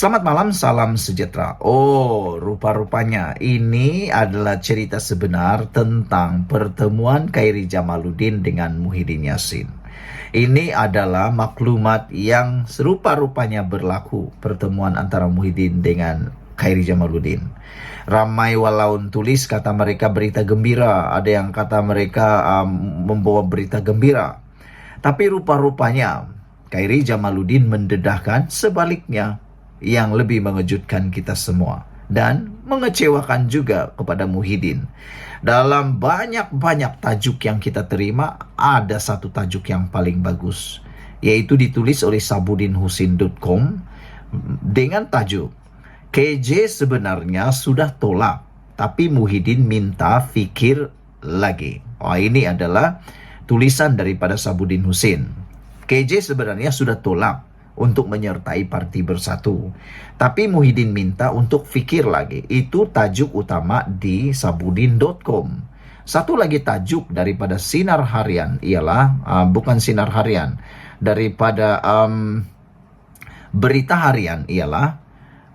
Selamat malam, salam sejahtera. Oh, rupa-rupanya ini adalah cerita sebenar tentang pertemuan Khairi Jamaluddin dengan Muhyiddin Yassin. Ini adalah maklumat yang serupa-rupanya berlaku pertemuan antara Muhyiddin dengan Khairi Jamaluddin. Ramai walaun tulis kata mereka berita gembira, ada yang kata mereka membawa berita gembira. Tapi rupa-rupanya Khairi Jamaluddin mendedahkan sebaliknya, yang lebih mengejutkan kita semua dan mengecewakan juga kepada Muhyiddin. Dalam banyak-banyak tajuk yang kita terima, ada satu tajuk yang paling bagus, yaitu ditulis oleh sabudinhusin.com dengan tajuk KJ sebenarnya sudah tolak, tapi Muhyiddin minta fikir lagi. Ini adalah tulisan daripada Sabudin Husin. KJ sebenarnya sudah tolak untuk menyertai Parti Bersatu, tapi Muhyiddin minta untuk fikir lagi. Itu tajuk utama di sabudin.com. Satu lagi tajuk daripada Sinar Harian ialah bukan Sinar Harian, daripada Berita Harian ialah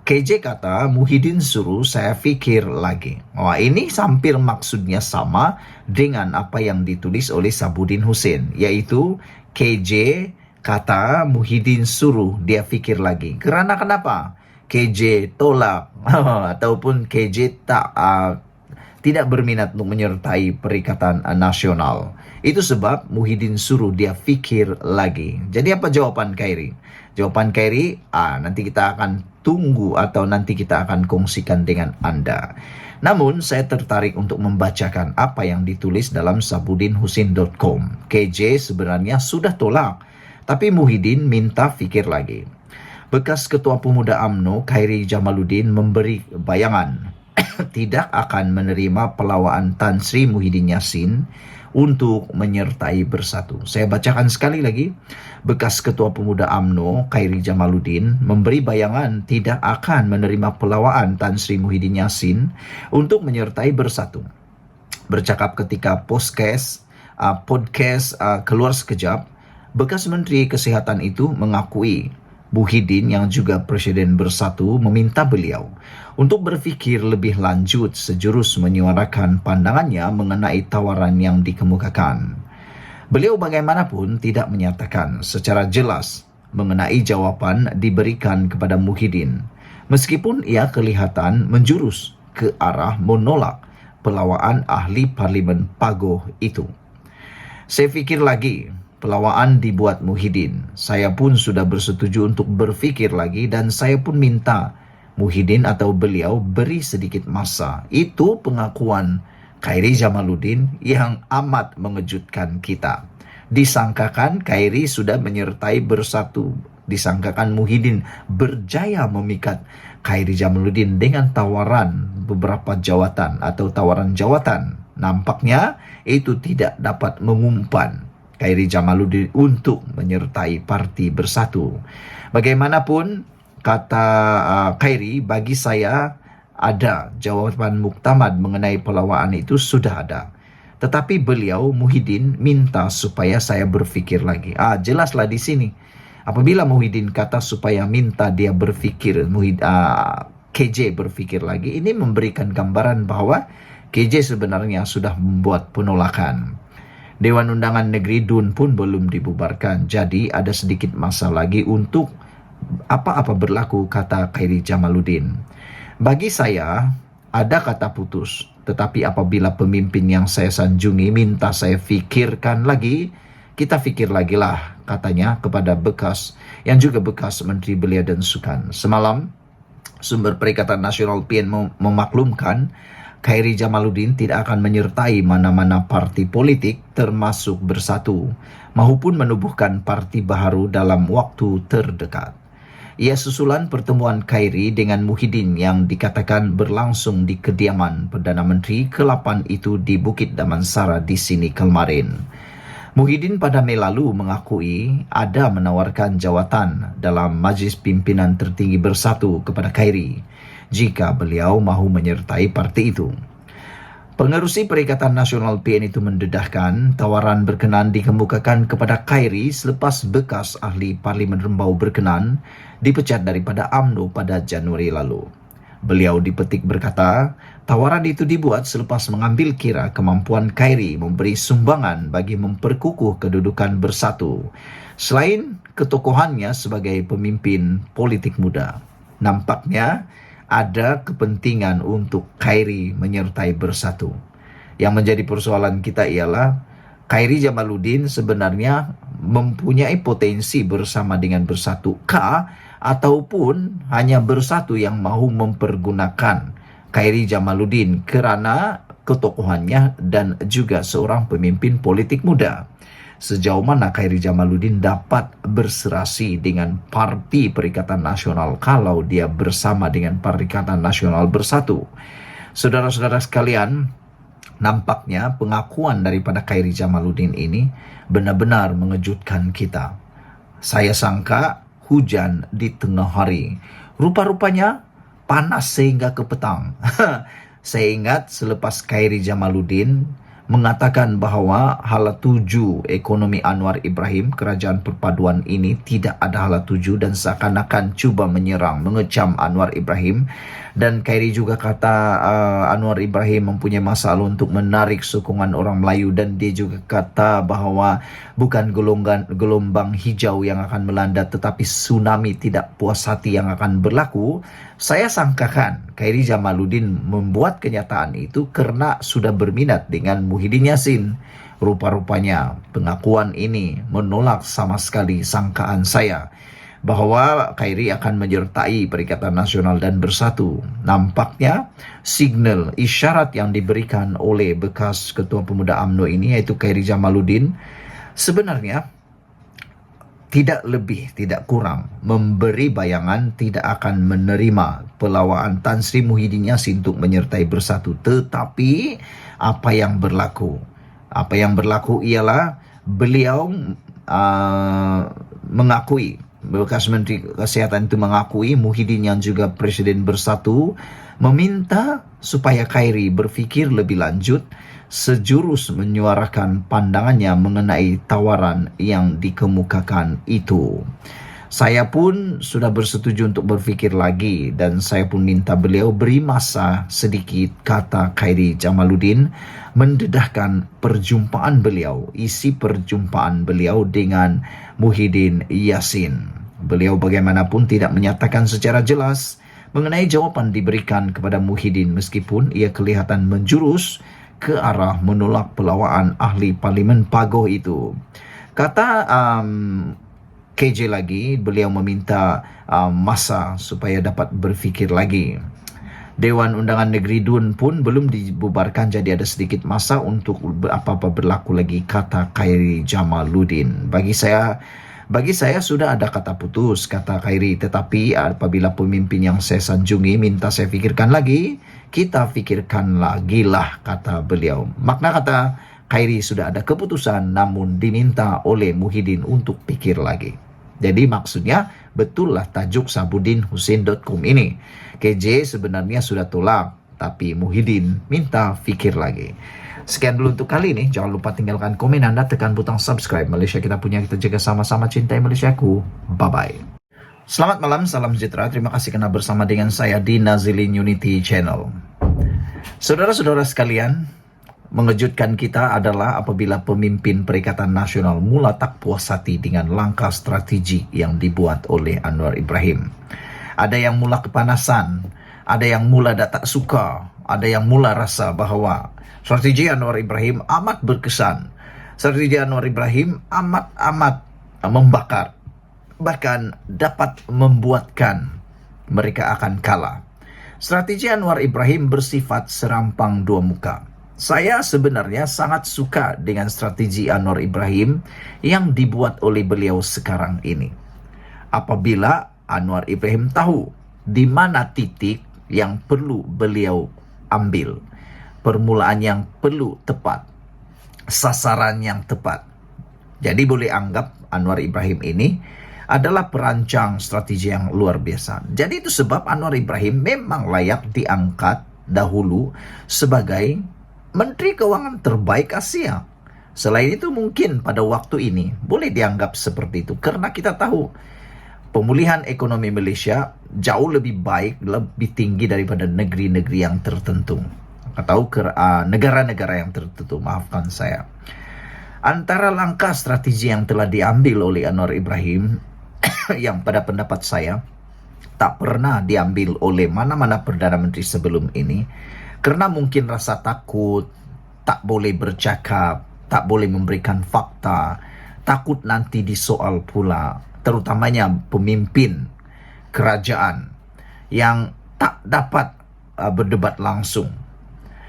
KJ kata Muhyiddin suruh saya fikir lagi. Ini hampir maksudnya sama dengan apa yang ditulis oleh Sabudin Husin, yaitu KJ kata Muhyiddin suruh dia fikir lagi. Kerana kenapa? KJ tolak ataupun KJ tidak berminat untuk menyertai Perikatan Nasional. Itu sebab Muhyiddin suruh dia fikir lagi. Jadi apa jawaban Khairi? Jawaban Khairi nanti kita akan tunggu atau nanti kita akan kongsikan dengan Anda. Namun saya tertarik untuk membacakan apa yang ditulis dalam sabudinhusin.com. KJ sebenarnya sudah tolak, tapi Muhyiddin minta fikir lagi. Bekas Ketua Pemuda UMNO Khairi Jamaluddin memberi bayangan tidak akan menerima pelawaan Tan Sri Muhyiddin Yassin untuk menyertai Bersatu. Saya bacakan sekali lagi. Bekas Ketua Pemuda UMNO Khairi Jamaluddin memberi bayangan tidak akan menerima pelawaan Tan Sri Muhyiddin Yassin untuk menyertai Bersatu. Bercakap ketika podcast keluar sekejap, bekas Menteri Kesehatan itu mengakui Muhyiddin yang juga Presiden Bersatu meminta beliau untuk berfikir lebih lanjut sejurus menyuarakan pandangannya mengenai tawaran yang dikemukakan. Beliau bagaimanapun tidak menyatakan secara jelas mengenai jawaban diberikan kepada Muhyiddin, meskipun ia kelihatan menjurus ke arah menolak pelawaan ahli Parlimen Pagoh itu. Saya fikir lagi. Pelawaan dibuat Muhyiddin. Saya pun sudah bersetuju untuk berfikir lagi dan saya pun minta Muhyiddin atau beliau beri sedikit masa. Itu pengakuan Khairi Jamaluddin yang amat mengejutkan kita. Disangkakan Khairi sudah menyertai Bersatu. Disangkakan Muhyiddin berjaya memikat Khairi Jamaluddin dengan tawaran beberapa jawatan atau tawaran jawatan. Nampaknya itu tidak dapat mengumpan Khairi Jamaluddin untuk menyertai Parti Bersatu. Bagaimanapun, kata Khairi, bagi saya ada jawaban muktamad mengenai pelawaan itu sudah ada. Tetapi beliau, Muhyiddin, minta supaya saya berfikir lagi. Jelaslah di sini. Apabila Muhyiddin kata supaya minta dia berfikir, KJ berfikir lagi, ini memberikan gambaran bahwa KJ sebenarnya sudah membuat penolakan. Dewan Undangan Negeri DUN pun belum dibubarkan. Jadi ada sedikit masa lagi untuk apa-apa berlaku, kata Khairi Jamaluddin. Bagi saya, ada kata putus. Tetapi apabila pemimpin yang saya sanjungi minta saya fikirkan lagi, kita fikir lagi lah, katanya kepada bekas yang juga bekas Menteri Belia dan Sukan. Semalam, sumber Perikatan Nasional PN memaklumkan Khairi Jamaluddin tidak akan menyertai mana-mana parti politik termasuk Bersatu maupun menubuhkan parti baru dalam waktu terdekat. Ia susulan pertemuan Khairi dengan Muhyiddin yang dikatakan berlangsung di kediaman Perdana Menteri ke-8 itu di Bukit Damansara di sini kemarin. Muhyiddin pada Mei lalu mengakui ada menawarkan jawatan dalam Majlis Pimpinan Tertinggi Bersatu kepada Khairi jika beliau mahu menyertai parti itu. Pengerusi Perikatan Nasional PN itu mendedahkan tawaran berkenan dikemukakan kepada Khairi selepas bekas ahli Parlimen Rembau berkenan dipecat daripada UMNO pada Januari lalu. Beliau dipetik berkata, tawaran itu dibuat selepas mengambil kira kemampuan Khairi memberi sumbangan bagi memperkukuh kedudukan Bersatu, selain ketokohannya sebagai pemimpin politik muda. Nampaknya ada kepentingan untuk Khairi menyertai Bersatu. Yang menjadi persoalan kita ialah Khairi Jamaluddin sebenarnya mempunyai potensi bersama dengan Bersatu kah, ataupun hanya Bersatu yang mahu mempergunakan Khairi Jamaluddin kerana ketokohannya dan juga seorang pemimpin politik muda. Sejauh mana Khairi Jamaluddin dapat berserasi dengan Parti Perikatan Nasional kalau dia bersama dengan Perikatan Nasional Bersatu? Saudara-saudara sekalian, nampaknya pengakuan daripada Khairi Jamaluddin ini benar-benar mengejutkan kita. Saya sangka hujan di tengah hari. Rupa-rupanya panas sehingga ke petang. Saya ingat selepas Khairi Jamaluddin mengatakan bahawa hala tuju ekonomi Anwar Ibrahim, kerajaan perpaduan ini tidak ada hala tuju dan seakan-akan cuba menyerang, mengecam Anwar Ibrahim. Dan Khairi juga kata Anwar Ibrahim mempunyai masalah untuk menarik sokongan orang Melayu, dan dia juga kata bahawa bukan gelombang hijau yang akan melanda tetapi tsunami tidak puas hati yang akan berlaku. Saya sangkakan Khairi Jamaluddin membuat kenyataan itu kerana sudah berminat dengan Muhyiddin Yassin. Rupa-rupanya pengakuan ini menolak sama sekali sangkaan saya bahawa Khairi akan menyertai Perikatan Nasional dan Bersatu. Nampaknya signal isyarat yang diberikan oleh bekas Ketua Pemuda UMNO ini, iaitu Khairi Jamaluddin, sebenarnya tidak lebih, tidak kurang memberi bayangan tidak akan menerima pelawaan Tan Sri Muhyiddin Yassin untuk menyertai Bersatu. Tetapi apa yang berlaku? Apa yang berlaku ialah beliau mengakui, bekas Menteri Kesihatan itu mengakui Muhyiddin yang juga Presiden Bersatu meminta supaya Khairi berfikir lebih lanjut sejurus menyuarakan pandangannya mengenai tawaran yang dikemukakan itu. Saya pun sudah bersetuju untuk berfikir lagi dan saya pun minta beliau beri masa sedikit, kata Khairi Jamaluddin mendedahkan perjumpaan beliau, isi perjumpaan beliau dengan Muhyiddin Yassin. Beliau bagaimanapun tidak menyatakan secara jelas mengenai jawapan diberikan kepada Muhyiddin meskipun ia kelihatan menjurus ke arah menolak pelawaan ahli Parlimen Pagoh itu. Kata KJ lagi, beliau meminta masa supaya dapat berfikir lagi. Dewan Undangan Negeri DUN pun belum dibubarkan, jadi ada sedikit masa untuk apa-apa berlaku lagi, kata Khairi Jamaluddin. Bagi saya sudah ada kata putus, kata Khairi, tetapi apabila pemimpin yang saya sanjungi minta saya fikirkan lagi, kita fikirkan lagi lah, kata beliau. Makna kata Khairi sudah ada keputusan namun diminta oleh Muhyiddin untuk pikir lagi. Jadi maksudnya betul lah tajuk sabudinhusin.com ini. KJ sebenarnya sudah tolak, tapi Muhyiddin minta fikir lagi. Sekian dulu untuk kali ini. Jangan lupa tinggalkan komen Anda, tekan butang subscribe. Malaysia kita punya, kita jaga sama-sama, cintai Malaysiaku. Bye-bye. Selamat malam, salam sejahtera. Terima kasih kerana bersama dengan saya di Nazilin Unity Channel. Saudara-saudara sekalian, mengejutkan kita adalah apabila pemimpin Perikatan Nasional mula tak puas hati dengan langkah strategi yang dibuat oleh Anwar Ibrahim. Ada yang mula kepanasan, ada yang mula tak suka, ada yang mula rasa bahawa strategi Anwar Ibrahim amat berkesan. Strategi Anwar Ibrahim amat membakar. Bahkan dapat membuatkan mereka akan kalah. Strategi Anwar Ibrahim bersifat serampang dua muka. Saya sebenarnya sangat suka dengan strategi Anwar Ibrahim yang dibuat oleh beliau sekarang ini. Apabila Anwar Ibrahim tahu di mana titik yang perlu beliau ambil, permulaan yang perlu tepat, sasaran yang tepat. Jadi boleh anggap Anwar Ibrahim ini adalah perancang strategi yang luar biasa. Jadi itu sebab Anwar Ibrahim memang layak diangkat dahulu sebagai Menteri Keuangan terbaik Asia. Selain itu mungkin pada waktu ini boleh dianggap seperti itu karena kita tahu pemulihan ekonomi Malaysia jauh lebih baik, lebih tinggi daripada negeri-negeri yang tertentu atau negara-negara yang tertentu, maafkan saya. Antara langkah strategi yang telah diambil oleh Anwar Ibrahim yang pada pendapat saya tak pernah diambil oleh mana-mana Perdana Menteri sebelum ini, karena mungkin rasa takut, tak boleh bercakap, tak boleh memberikan fakta, takut nanti disoal pula, terutamanya pemimpin kerajaan yang tak dapat berdebat langsung.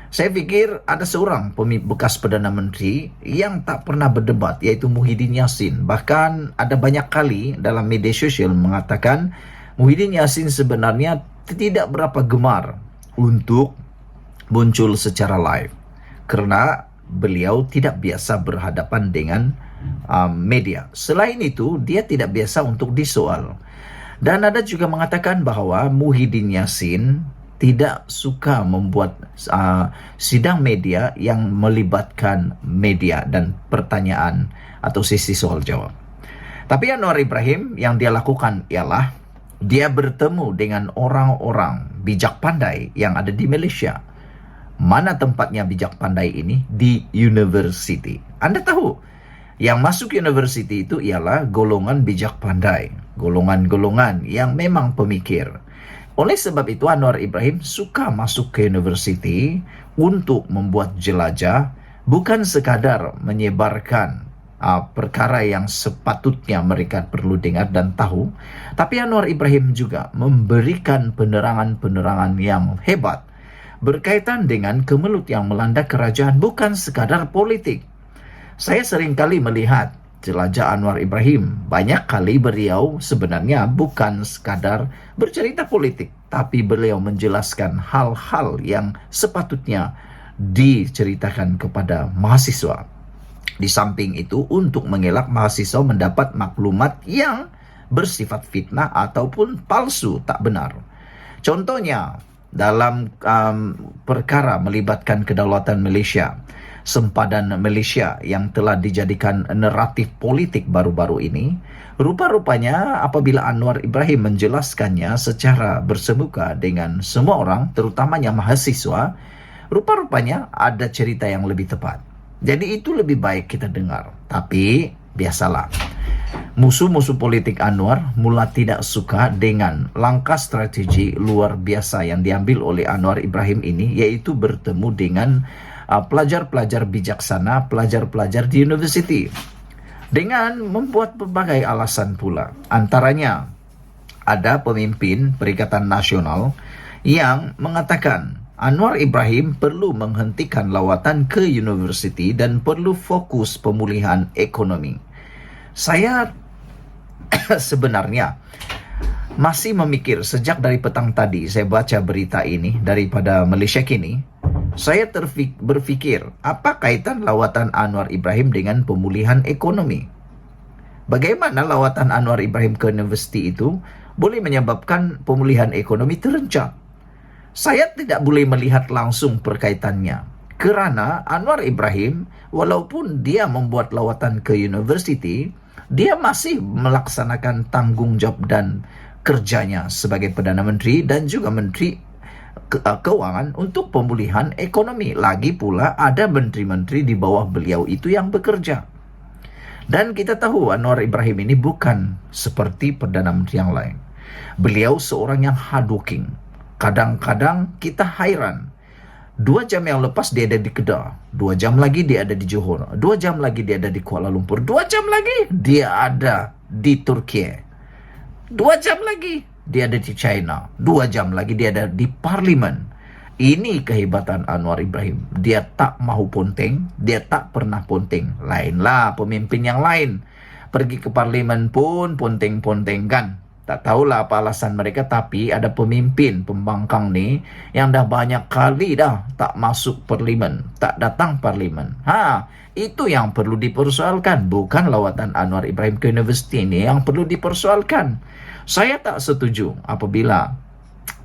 Saya fikir ada seorang bekas Perdana Menteri yang tak pernah berdebat, yaitu Muhyiddin Yassin. Bahkan ada banyak kali dalam media sosial mengatakan Muhyiddin Yassin sebenarnya tidak berapa gemar untuk muncul secara live karena beliau tidak biasa berhadapan dengan media. Selain itu, dia tidak biasa untuk disoal. Dan ada juga mengatakan bahwa Muhyiddin Yassin tidak suka membuat sidang media yang melibatkan media dan pertanyaan atau sesi soal jawab. Tapi Anwar Ibrahim yang dia lakukan ialah dia bertemu dengan orang-orang bijak pandai yang ada di Malaysia. Mana tempatnya bijak pandai ini? Di university. Anda tahu, yang masuk university itu ialah golongan bijak pandai, golongan-golongan yang memang pemikir. Oleh sebab itu Anwar Ibrahim suka masuk ke university untuk membuat jelajah, bukan sekadar menyebarkan perkara yang sepatutnya mereka perlu dengar dan tahu, tapi Anwar Ibrahim juga memberikan penerangan-penerangan yang hebat berkaitan dengan kemelut yang melanda kerajaan, bukan sekadar politik. Saya seringkali melihat jelajah Anwar Ibrahim, banyak kali beliau sebenarnya bukan sekadar bercerita politik, tapi beliau menjelaskan hal-hal yang sepatutnya diceritakan kepada mahasiswa. Di samping itu, untuk mengelak mahasiswa mendapat maklumat yang bersifat fitnah ataupun palsu, tak benar. Contohnya, dalam perkara melibatkan kedaulatan Malaysia, sempadan Malaysia yang telah dijadikan naratif politik baru-baru ini, rupa-rupanya apabila Anwar Ibrahim menjelaskannya secara bersemuka dengan semua orang, terutamanya mahasiswa, rupa-rupanya ada cerita yang lebih tepat. Jadi itu lebih baik kita dengar. Tapi biasalah, musuh-musuh politik Anwar mula tidak suka dengan langkah strategi luar biasa yang diambil oleh Anwar Ibrahim ini, yaitu bertemu dengan pelajar-pelajar bijaksana, pelajar-pelajar di university, dengan membuat berbagai alasan pula. Antaranya, ada pemimpin Perikatan Nasional yang mengatakan Anwar Ibrahim perlu menghentikan lawatan ke university dan perlu fokus pemulihan ekonomi. Saya sebenarnya masih memikir sejak dari petang tadi saya baca berita ini daripada Malaysia Kini, saya berpikir apa kaitan lawatan Anwar Ibrahim dengan pemulihan ekonomi? Bagaimana lawatan Anwar Ibrahim ke universiti itu boleh menyebabkan pemulihan ekonomi terencang? Saya tidak boleh melihat langsung perkaitannya, kerana Anwar Ibrahim walaupun dia membuat lawatan ke universiti, dia masih melaksanakan tanggungjawab dan kerjanya sebagai Perdana Menteri dan juga Menteri Keuangan untuk pemulihan ekonomi. Lagi pula ada menteri-menteri di bawah beliau itu yang bekerja. Dan kita tahu Anwar Ibrahim ini bukan seperti Perdana Menteri yang lain. Beliau seorang yang hardworking. Kadang-kadang kita hairan. 2 jam yang lepas dia ada di Kedah, 2 jam lagi dia ada di Johor, 2 jam lagi dia ada di Kuala Lumpur, 2 jam lagi dia ada di Turki, 2 jam lagi dia ada di China, 2 jam lagi dia ada di Parlimen. Ini kehebatan Anwar Ibrahim. Dia tak mahu ponteng, dia tak pernah ponteng. Lainlah pemimpin yang lain, pergi ke Parlimen pun ponteng-pontengkan. Tak tahulah apa alasan mereka, tapi ada pemimpin pembangkang ni yang dah banyak kali dah tak masuk Parlimen, tak datang Parlimen. Itu yang perlu dipersoalkan, bukan lawatan Anwar Ibrahim ke universiti ini yang perlu dipersoalkan. Saya tak setuju apabila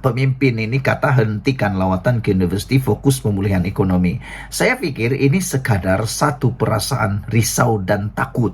pemimpin ini kata hentikan lawatan ke universiti, fokus pemulihan ekonomi. Saya pikir ini sekadar satu perasaan risau dan takut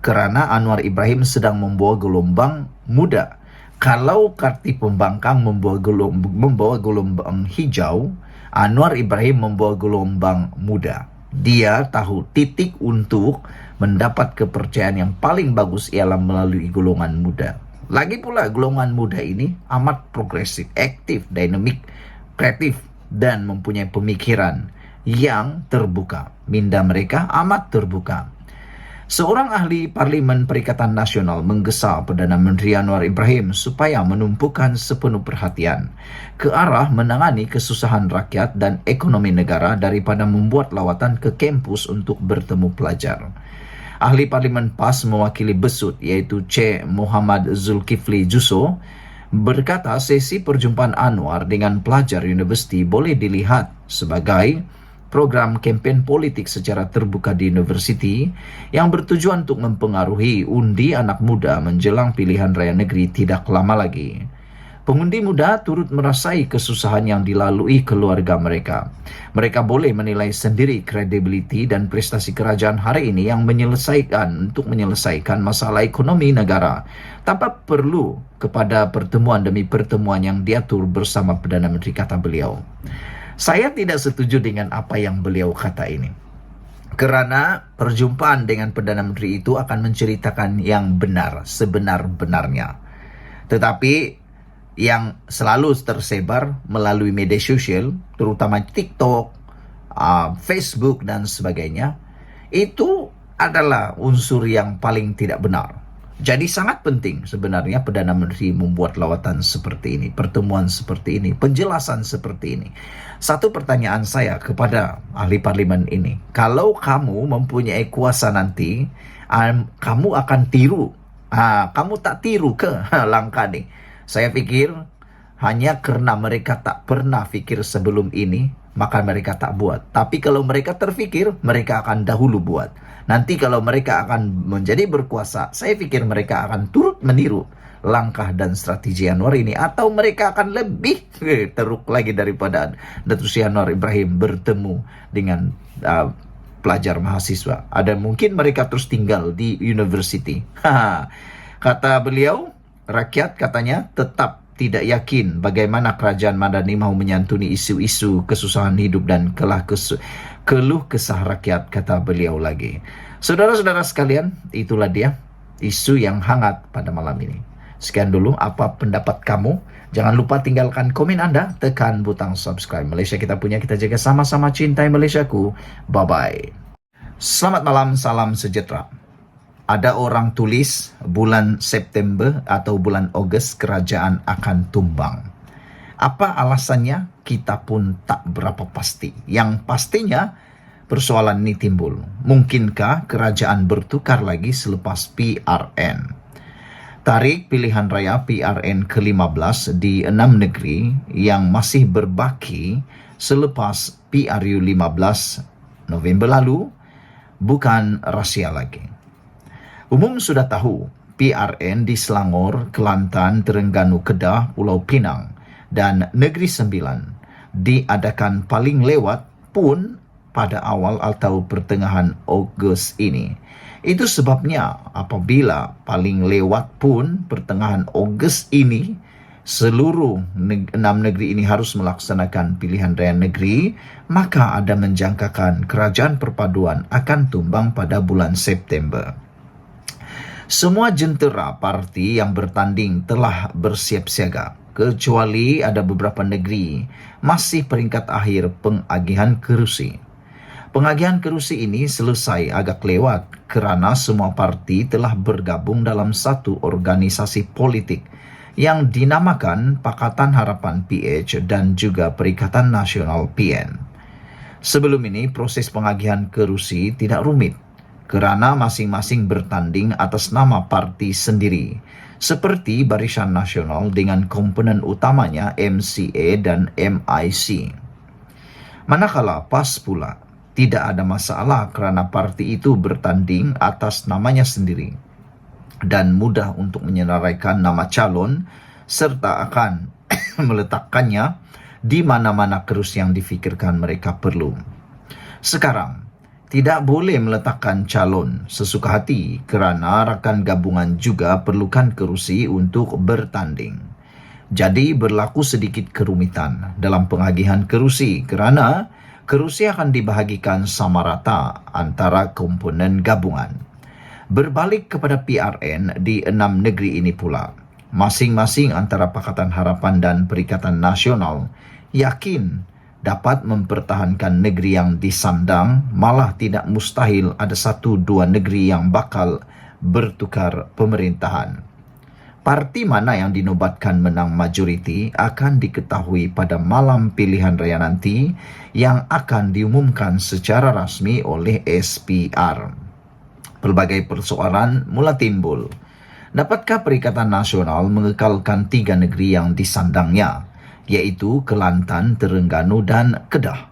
kerana Anwar Ibrahim sedang membawa gelombang muda. Kalau Karti Pembangkang membawa gelombang hijau, Anwar Ibrahim membawa gelombang muda. Dia tahu titik untuk mendapat kepercayaan yang paling bagus ialah melalui golongan muda. Lagi pula golongan muda ini amat progresif, aktif, dinamik, kreatif, dan mempunyai pemikiran yang terbuka. Minda mereka amat terbuka. Seorang ahli Parlimen Perikatan Nasional menggesa Perdana Menteri Anwar Ibrahim supaya menumpukan sepenuh perhatian ke arah menangani kesusahan rakyat dan ekonomi negara daripada membuat lawatan ke kampus untuk bertemu pelajar. Ahli Parlimen PAS mewakili Besut iaitu Cik Muhammad Zulkifli Jusso berkata sesi perjumpaan Anwar dengan pelajar universiti boleh dilihat sebagai program kempen politik secara terbuka di universiti yang bertujuan untuk mempengaruhi undi anak muda menjelang pilihan raya negeri tidak lama lagi. Pengundi muda turut merasai kesusahan yang dilalui keluarga mereka. Mereka boleh menilai sendiri kredibiliti dan prestasi kerajaan hari ini yang menyelesaikan masalah ekonomi negara tanpa perlu kepada pertemuan demi pertemuan yang diatur bersama Perdana Menteri, kata beliau. Saya tidak setuju dengan apa yang beliau kata ini. Kerana perjumpaan dengan Perdana Menteri itu akan menceritakan yang benar, sebenar-benarnya. Tetapi yang selalu tersebar melalui media sosial, terutama TikTok, Facebook dan sebagainya, itu adalah unsur yang paling tidak benar. Jadi sangat penting sebenarnya Perdana Menteri membuat lawatan seperti ini, pertemuan seperti ini, penjelasan seperti ini. Satu pertanyaan saya kepada ahli parlimen ini, kalau kamu mempunyai kuasa nanti, kamu akan tiru. Kamu tak tiru ke langkah ini? Saya pikir hanya kerana mereka tak pernah fikir sebelum ini, maka mereka tak buat. Tapi kalau mereka terfikir, mereka akan dahulu buat. Nanti kalau mereka akan menjadi berkuasa, saya pikir mereka akan turut meniru langkah dan strategi Anwar ini. Atau mereka akan lebih teruk lagi daripada Datuk Seri Anwar Ibrahim bertemu dengan pelajar mahasiswa. Ada mungkin mereka terus tinggal di universiti. Kata beliau, rakyat katanya tetap tidak yakin bagaimana kerajaan Madani mahu menyantuni isu-isu kesusahan hidup dan keluh kesah rakyat, kata beliau lagi. Saudara-saudara sekalian, itulah dia isu yang hangat pada malam ini. Sekian dulu apa pendapat kamu. Jangan lupa tinggalkan komen Anda, tekan butang subscribe. Malaysia kita punya, kita jaga sama-sama, cintai Malaysiaku. Bye-bye. Selamat malam, salam sejahtera. Ada orang tulis bulan September atau bulan Ogos kerajaan akan tumbang. Apa alasannya? Kita pun tak berapa pasti. Yang pastinya persoalan ini timbul. Mungkinkah kerajaan bertukar lagi selepas PRN? Tarikh pilihan raya PRN ke-15 di 6 negeri yang masih berbaki selepas PRU 15 November lalu bukan rahsia lagi. Umum sudah tahu, PRN di Selangor, Kelantan, Terengganu, Kedah, Pulau Pinang dan Negeri Sembilan diadakan paling lewat pun pada awal atau pertengahan Ogos ini. Itu sebabnya apabila paling lewat pun pertengahan Ogos ini, seluruh 6 negeri ini harus melaksanakan pilihan raya negeri, maka ada menjangkakan kerajaan perpaduan akan tumbang pada bulan September. Semua jentera parti yang bertanding telah bersiap siaga, kecuali ada beberapa negeri masih peringkat akhir pengagihan kerusi. Pengagihan kerusi ini selesai agak lewat kerana semua parti telah bergabung dalam satu organisasi politik yang dinamakan Pakatan Harapan PH dan juga Perikatan Nasional PN. Sebelum ini proses pengagihan kerusi tidak rumit, kerana masing-masing bertanding atas nama parti sendiri, seperti Barisan Nasional dengan komponen utamanya MCA dan MIC. Manakala PAS pula, tidak ada masalah kerana parti itu bertanding atas namanya sendiri dan mudah untuk menyenaraikan nama calon serta akan meletakkannya di mana-mana kerus yang difikirkan mereka perlu. Sekarang, tidak boleh meletakkan calon sesuka hati kerana rakan gabungan juga perlukan kerusi untuk bertanding. Jadi berlaku sedikit kerumitan dalam pengagihan kerusi kerana kerusi akan dibahagikan sama rata antara komponen gabungan. Berbalik kepada PRN di 6 negeri ini pula, masing-masing antara Pakatan Harapan dan Perikatan Nasional yakin dapat mempertahankan negeri yang disandang, malah tidak mustahil ada 1-2 negeri yang bakal bertukar pemerintahan. Parti mana yang dinobatkan menang majoriti akan diketahui pada malam pilihan raya nanti yang akan diumumkan secara rasmi oleh SPR. Pelbagai persoalan mula timbul. Dapatkah Perikatan Nasional mengekalkan 3 negeri yang disandangnya, iaitu Kelantan, Terengganu dan Kedah?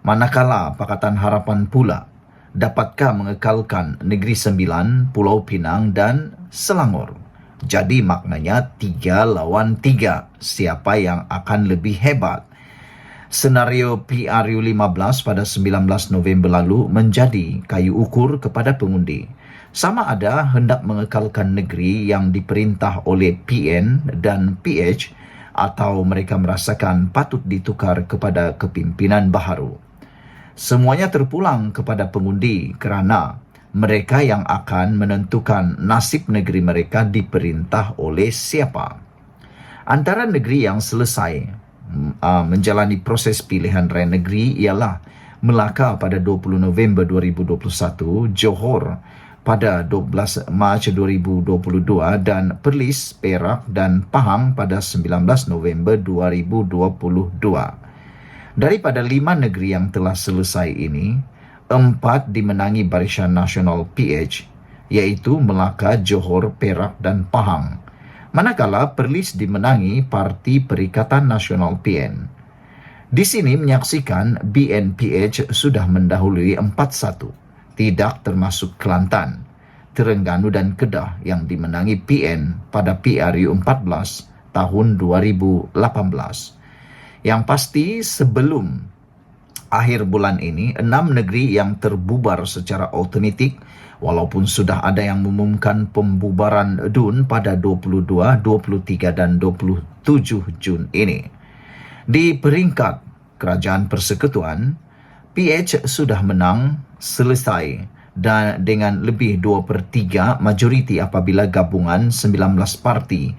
Manakala Pakatan Harapan pula, dapatkah mengekalkan Negeri Sembilan, Pulau Pinang dan Selangor? Jadi maknanya 3 lawan 3. Siapa yang akan lebih hebat? Senario PRU 15 pada 19 November lalu menjadi kayu ukur kepada pengundi. Sama ada hendak mengekalkan negeri yang diperintah oleh PN dan PH atau mereka merasakan patut ditukar kepada kepimpinan baharu. Semuanya terpulang kepada pengundi kerana mereka yang akan menentukan nasib negeri mereka diperintah oleh siapa. Antara negeri yang selesai menjalani proses pilihan raya negeri ialah Melaka pada 20 November 2021, Johor pada 12 Mac 2022 dan Perlis, Perak dan Pahang pada 19 November 2022. Daripada 5 negeri yang telah selesai ini, 4 dimenangi Barisan Nasional PH, iaitu Melaka, Johor, Perak dan Pahang. Manakala Perlis dimenangi Parti Perikatan Nasional PN. Di sini menyaksikan BNPH sudah mendahului 4-1, tidak termasuk Kelantan, Terengganu dan Kedah yang dimenangi PN pada PRU 14 tahun 2018. Yang pasti sebelum akhir bulan ini, 6 negeri yang terbubar secara otomatik walaupun sudah ada yang mengumumkan pembubaran DUN pada 22, 23 dan 27 Jun ini. Di peringkat Kerajaan Persekutuan, PH sudah menang selesai dan dengan lebih 2/3 majoriti apabila gabungan 19 parti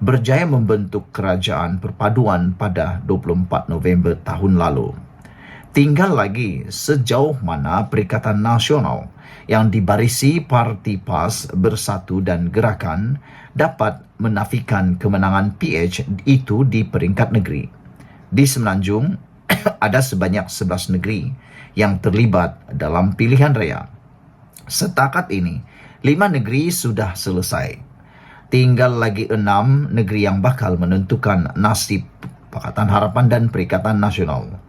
berjaya membentuk kerajaan perpaduan pada 24 November tahun lalu. Tinggal lagi sejauh mana Perikatan Nasional yang dibarisi Parti PAS, Bersatu dan Gerakan dapat menafikan kemenangan PH itu di peringkat negeri. Di Semenanjung, ada sebanyak 11 negeri yang terlibat dalam pilihan raya. Setakat ini, 5 negeri sudah selesai. Tinggal lagi 6 negeri yang bakal menentukan nasib Pakatan Harapan dan Perikatan Nasional.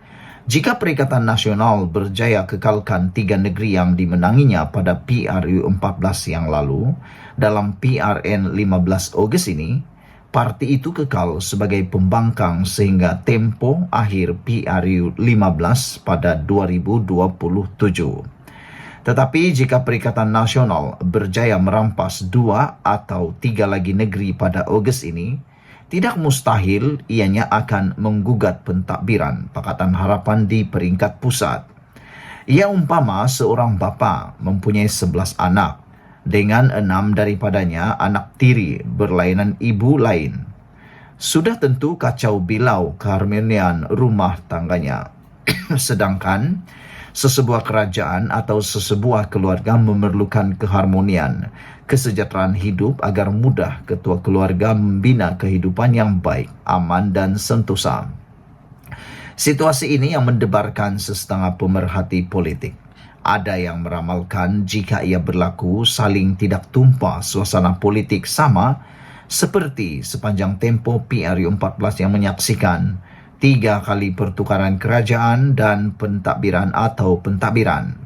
Jika Perikatan Nasional berjaya kekalkan 3 negeri yang dimenanginya pada PRU 14 yang lalu, dalam PRN 15 Ogos ini, parti itu kekal sebagai pembangkang sehingga tempoh akhir PRU 15 pada 2027. Tetapi jika Perikatan Nasional berjaya merampas 2 atau 3 lagi negeri pada Ogos ini, tidak mustahil ianya akan menggugat pentadbiran Pakatan Harapan di peringkat pusat. Ia umpama seorang bapa mempunyai 11 anak, dengan 6 daripadanya anak tiri berlainan ibu lain. Sudah tentu kacau bilau keharmonian rumah tangganya. Sedangkan sesebuah kerajaan atau sesebuah keluarga memerlukan keharmonian, kesejahteraan hidup agar mudah ketua keluarga membina kehidupan yang baik, aman dan sentosa. Situasi ini yang mendebarkan sesetengah pemerhati politik. Ada yang meramalkan jika ia berlaku saling tidak tumpah suasana politik sama seperti sepanjang tempoh PRU 14 yang menyaksikan 3 kali pertukaran kerajaan dan pentadbiran atau pentadbiran.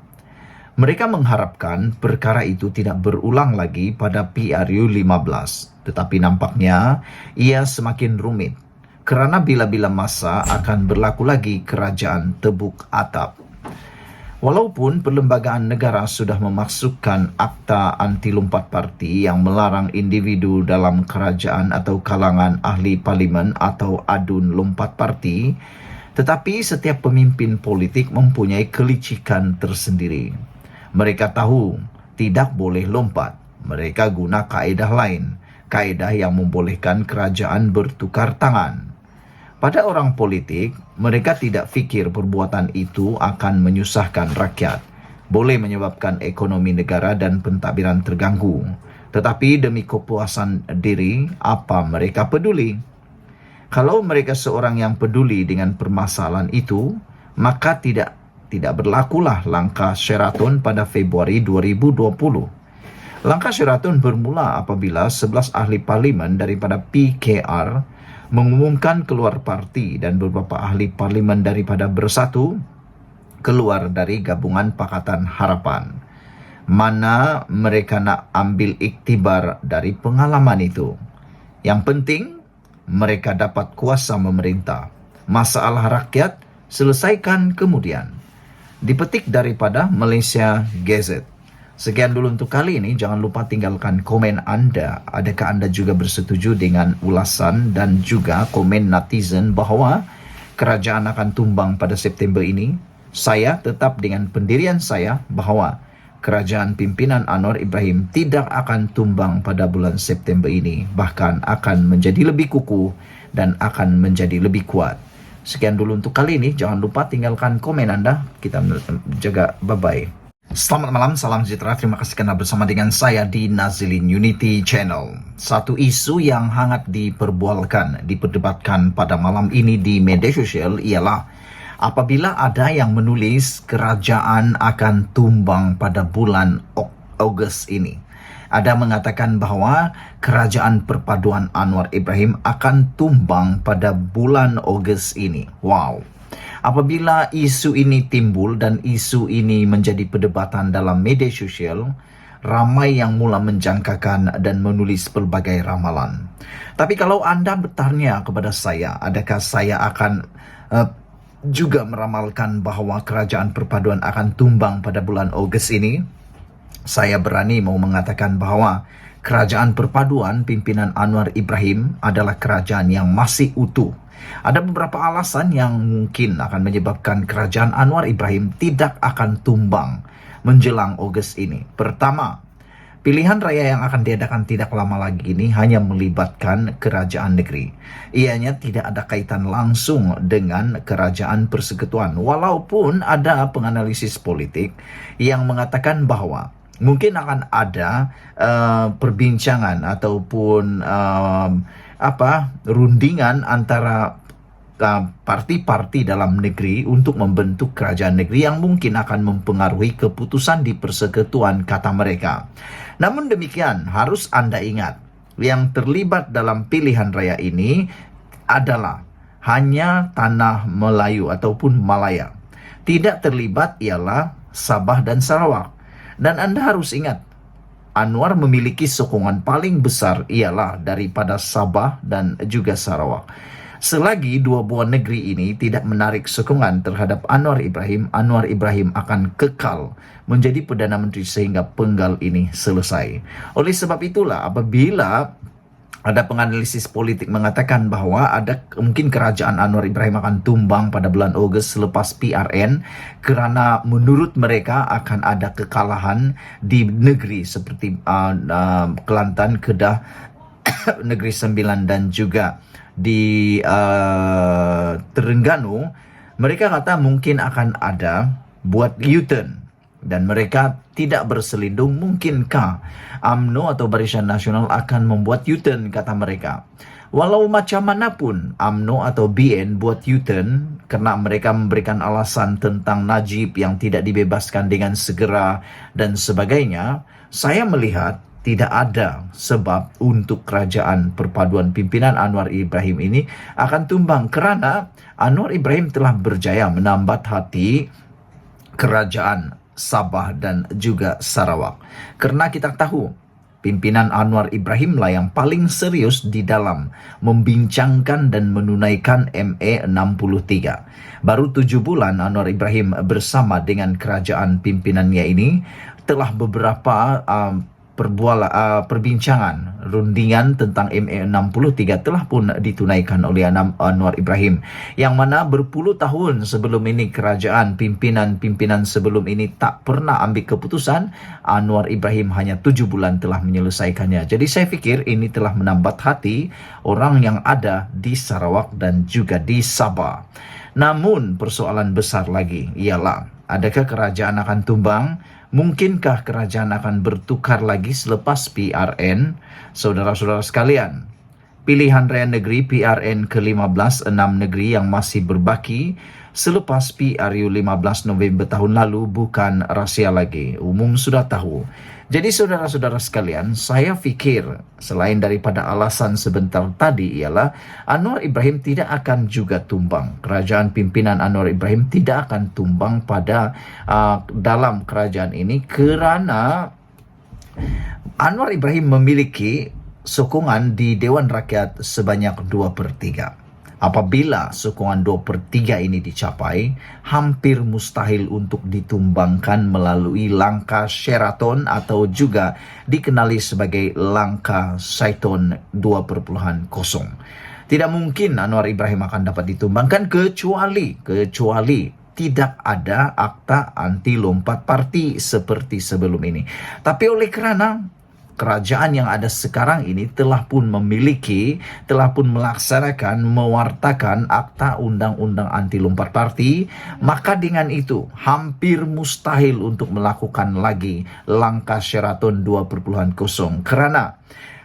Mereka mengharapkan perkara itu tidak berulang lagi pada PRU 15, tetapi nampaknya ia semakin rumit kerana bila-bila masa akan berlaku lagi kerajaan tebuk atap. Walaupun perlembagaan negara sudah memasukkan Akta Anti Lompat Parti yang melarang individu dalam kerajaan atau kalangan ahli parlimen atau adun lompat parti, tetapi setiap pemimpin politik mempunyai kelicikan tersendiri. Mereka tahu tidak boleh lompat. Mereka guna kaedah lain, kaedah yang membolehkan kerajaan bertukar tangan. Pada orang politik, mereka tidak fikir perbuatan itu akan menyusahkan rakyat, boleh menyebabkan ekonomi negara dan pentadbiran terganggu. Tetapi demi kepuasan diri, apa mereka peduli? Kalau mereka seorang yang peduli dengan permasalahan itu, maka tidak berlakulah langkah Sheraton pada Februari 2020. Langkah Sheraton bermula apabila 11 ahli parlimen daripada PKR mengumumkan keluar parti dan beberapa ahli parlimen daripada Bersatu keluar dari gabungan Pakatan Harapan. Mana mereka nak ambil iktibar dari pengalaman itu. Yang penting, mereka dapat kuasa memerintah. Masalah rakyat selesaikan kemudian. Dipetik daripada Malaysia Gazette. Sekian dulu untuk kali ini. Jangan lupa tinggalkan komen anda. Adakah anda juga bersetuju dengan ulasan dan juga komen netizen bahawa kerajaan akan tumbang pada September ini? Saya tetap dengan pendirian saya bahawa kerajaan pimpinan Anwar Ibrahim tidak akan tumbang pada bulan September ini. Bahkan akan menjadi lebih kukuh dan akan menjadi lebih kuat. Sekian dulu untuk kali ini. Jangan lupa tinggalkan komen anda. Kita jaga. Bye-bye. Selamat malam, salam sejahtera. Terima kasih kerana bersama dengan saya di Nazilin Unity Channel. Satu isu yang hangat diperdebatkan pada malam ini di media sosial ialah apabila ada yang menulis kerajaan akan tumbang pada bulan Ogos ini. Ada mengatakan bahawa kerajaan perpaduan Anwar Ibrahim akan tumbang pada bulan Ogos ini. Wow. Apabila isu ini timbul dan isu ini menjadi perdebatan dalam media sosial, ramai yang mula menjangkakan dan menulis pelbagai ramalan. Tapi kalau anda bertanya kepada saya, adakah saya akan juga meramalkan bahawa kerajaan perpaduan akan tumbang pada bulan Ogos ini? Saya berani mau mengatakan bahawa kerajaan perpaduan pimpinan Anwar Ibrahim adalah kerajaan yang masih utuh. Ada beberapa alasan yang mungkin akan menyebabkan kerajaan Anwar Ibrahim tidak akan tumbang menjelang Ogos ini. Pertama, pilihan raya yang akan diadakan tidak lama lagi ini hanya melibatkan kerajaan negeri. Ianya tidak ada kaitan langsung dengan kerajaan persekutuan. Walaupun ada penganalisis politik yang mengatakan bahawa mungkin akan ada perbincangan ataupun rundingan antara parti-parti dalam negeri untuk membentuk kerajaan negeri yang mungkin akan mempengaruhi keputusan di persekutuan, kata mereka. Namun demikian, harus anda ingat, yang terlibat dalam pilihan raya ini adalah hanya tanah Melayu ataupun Malaya. Tidak terlibat ialah Sabah dan Sarawak. Dan anda harus ingat, Anwar memiliki sokongan paling besar ialah daripada Sabah dan juga Sarawak. Selagi dua buah negeri ini tidak menarik sokongan terhadap Anwar Ibrahim akan kekal menjadi Perdana Menteri sehingga penggal ini selesai. Oleh sebab itulah apabila ada penganalisis politik mengatakan bahawa ada mungkin kerajaan Anwar Ibrahim akan tumbang pada bulan Ogos selepas PRN kerana menurut mereka akan ada kekalahan di negeri seperti Kelantan, Kedah, Negeri Sembilan dan juga di Terengganu. Mereka kata mungkin akan ada buat U-turn dan mereka tidak berselindung. Mungkinkah UMNO atau Barisan Nasional akan membuat U-turn, kata mereka. Walau macam manapun UMNO atau BN buat U-turn kerana mereka memberikan alasan tentang Najib yang tidak dibebaskan dengan segera dan sebagainya, saya melihat tidak ada sebab untuk kerajaan perpaduan pimpinan Anwar Ibrahim ini akan tumbang kerana Anwar Ibrahim telah berjaya menambat hati kerajaan Sabah dan juga Sarawak. Kerana kita tahu Pimpinan Anwar Ibrahim lah yang paling serius di dalam membincangkan dan menunaikan ME 63. Baru 7 bulan Anwar Ibrahim bersama dengan kerajaan pimpinannya ini telah beberapa perbincangan rundingan tentang ME 63 telah pun ditunaikan oleh Anwar Ibrahim, yang mana berpuluh tahun sebelum ini kerajaan pimpinan sebelum ini tak pernah ambil keputusan. Anwar Ibrahim hanya 7 bulan telah menyelesaikannya. Jadi saya fikir ini telah menambat hati orang yang ada di Sarawak dan juga di Sabah. Namun persoalan besar lagi ialah, adakah kerajaan akan tumbang? Mungkinkah kerajaan akan bertukar lagi selepas PRN? Saudara-saudara sekalian, pilihan raya negeri PRN ke-15, 6 negeri yang masih berbaki selepas PRU 15 November tahun lalu bukan rahsia lagi. Umum sudah tahu. Jadi saudara-saudara sekalian, saya fikir selain daripada alasan sebentar tadi ialah Anwar Ibrahim tidak akan juga tumbang. Kerajaan pimpinan Anwar Ibrahim tidak akan tumbang pada dalam kerajaan ini kerana Anwar Ibrahim memiliki sokongan di Dewan Rakyat sebanyak 2/3. Apabila sokongan 2/3 ini dicapai, hampir mustahil untuk ditumbangkan melalui langkah Sheraton atau juga dikenali sebagai langkah Saiton 2.0. Tidak mungkin Anwar Ibrahim akan dapat ditumbangkan kecuali tidak ada akta anti lompat parti seperti sebelum ini. Tapi oleh kerana kerajaan yang ada sekarang ini telah pun melaksanakan, mewartakan akta undang-undang anti lompat parti, maka dengan itu hampir mustahil untuk melakukan lagi langkah Sheraton 2.0 kerana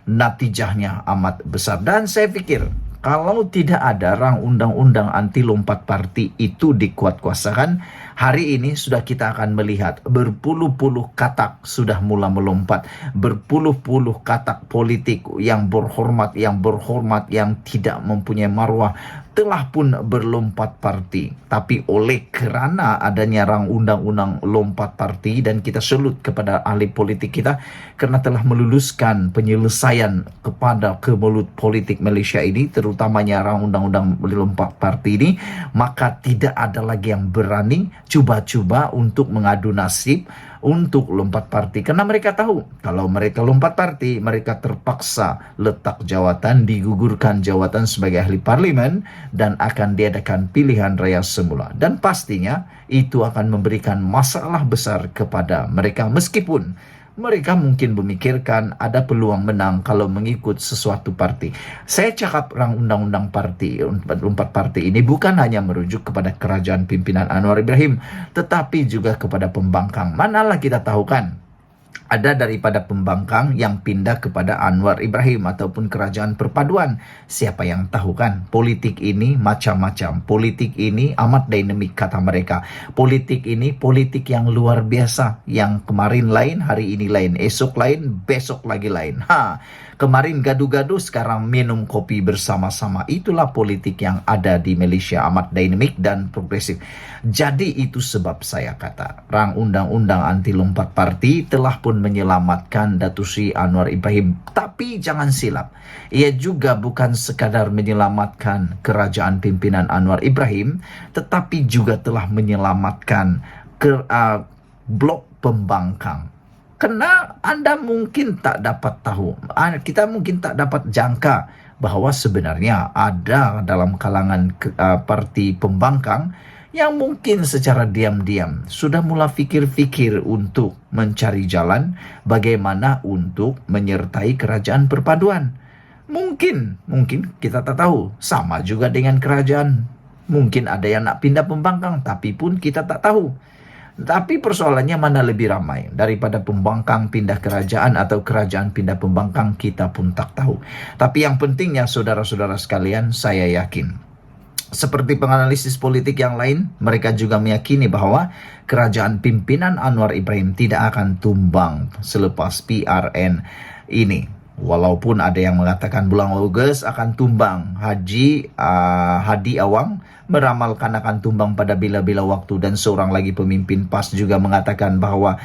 natijahnya amat besar. Dan saya fikir kalau tidak ada rang undang-undang anti lompat parti itu dikuatkuasakan, hari ini sudah kita akan melihat berpuluh-puluh katak sudah mula melompat. Berpuluh-puluh katak politik yang berhormat, yang tidak mempunyai maruah telah pun berlompat parti. Tapi oleh kerana adanya rang undang-undang lompat parti, dan kita salut kepada ahli politik kita kerana telah meluluskan penyelesaian kepada kemelut politik Malaysia ini, terutamanya rang undang-undang lompat parti ini, maka tidak ada lagi yang berani cuba-cuba untuk mengadu nasib untuk lompat parti. Karena mereka tahu kalau mereka lompat parti, mereka terpaksa letak jawatan, digugurkan jawatan sebagai ahli parlimen dan akan diadakan pilihan raya semula. Dan pastinya itu akan memberikan masalah besar kepada mereka, meskipun mereka mungkin memikirkan ada peluang menang kalau mengikut sesuatu parti. Saya cakap rang undang-undang parti, lompat parti ini bukan hanya merujuk kepada kerajaan pimpinan Anwar Ibrahim, tetapi juga kepada pembangkang. Manalah kita tahu kan, ada daripada pembangkang yang pindah kepada Anwar Ibrahim ataupun kerajaan perpaduan. Siapa yang tahu kan? Politik ini macam-macam. Politik ini amat dinamik kata mereka. Politik ini politik yang luar biasa. Yang kemarin lain, hari ini lain. Esok lain, besok lagi lain. Kemarin gaduh-gaduh, sekarang minum kopi bersama-sama. Itulah politik yang ada di Malaysia, amat dinamik dan progresif. Jadi itu sebab saya kata, rang undang-undang anti lompat parti telah pun menyelamatkan Datuk Seri Anwar Ibrahim. Tapi jangan silap, ia juga bukan sekadar menyelamatkan kerajaan pimpinan Anwar Ibrahim, tetapi juga telah menyelamatkan blok pembangkang. Kerana anda mungkin tak dapat tahu, kita mungkin tak dapat jangka bahawa sebenarnya ada dalam kalangan parti pembangkang yang mungkin secara diam-diam sudah mula fikir-fikir untuk mencari jalan bagaimana untuk menyertai kerajaan perpaduan. Mungkin kita tak tahu. Sama juga dengan kerajaan. Mungkin ada yang nak pindah pembangkang, tapi pun kita tak tahu. Tapi persoalannya mana lebih ramai, daripada pembangkang pindah kerajaan atau kerajaan pindah pembangkang, kita pun tak tahu. Tapi yang pentingnya saudara-saudara sekalian, saya yakin seperti penganalisis politik yang lain, mereka juga meyakini bahawa kerajaan pimpinan Anwar Ibrahim tidak akan tumbang selepas PRN ini. Walaupun ada yang mengatakan bulan Ogos akan tumbang, Hadi Awang meramalkan akan tumbang pada bila-bila waktu, dan seorang lagi pemimpin PAS juga mengatakan bahwa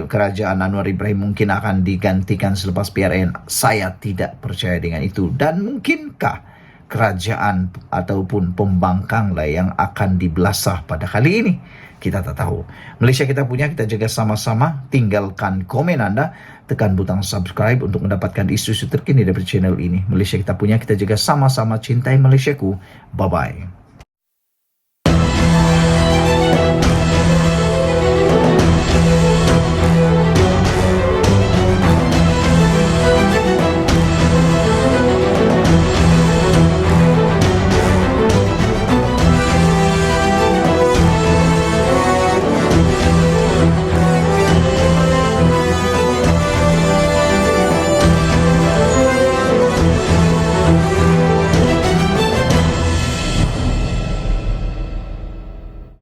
kerajaan Anwar Ibrahim mungkin akan digantikan selepas PRN. Saya tidak percaya dengan itu. Dan mungkinkah kerajaan ataupun pembangkang lah yang akan dibelasah pada kali ini? Kita tak tahu. Malaysia kita punya, kita jaga sama-sama. Tinggalkan komen anda, tekan butang subscribe untuk mendapatkan isu-isu terkini dari channel ini. Malaysia kita punya, kita jaga sama-sama. Cintai Malaysiaku. Bye-bye.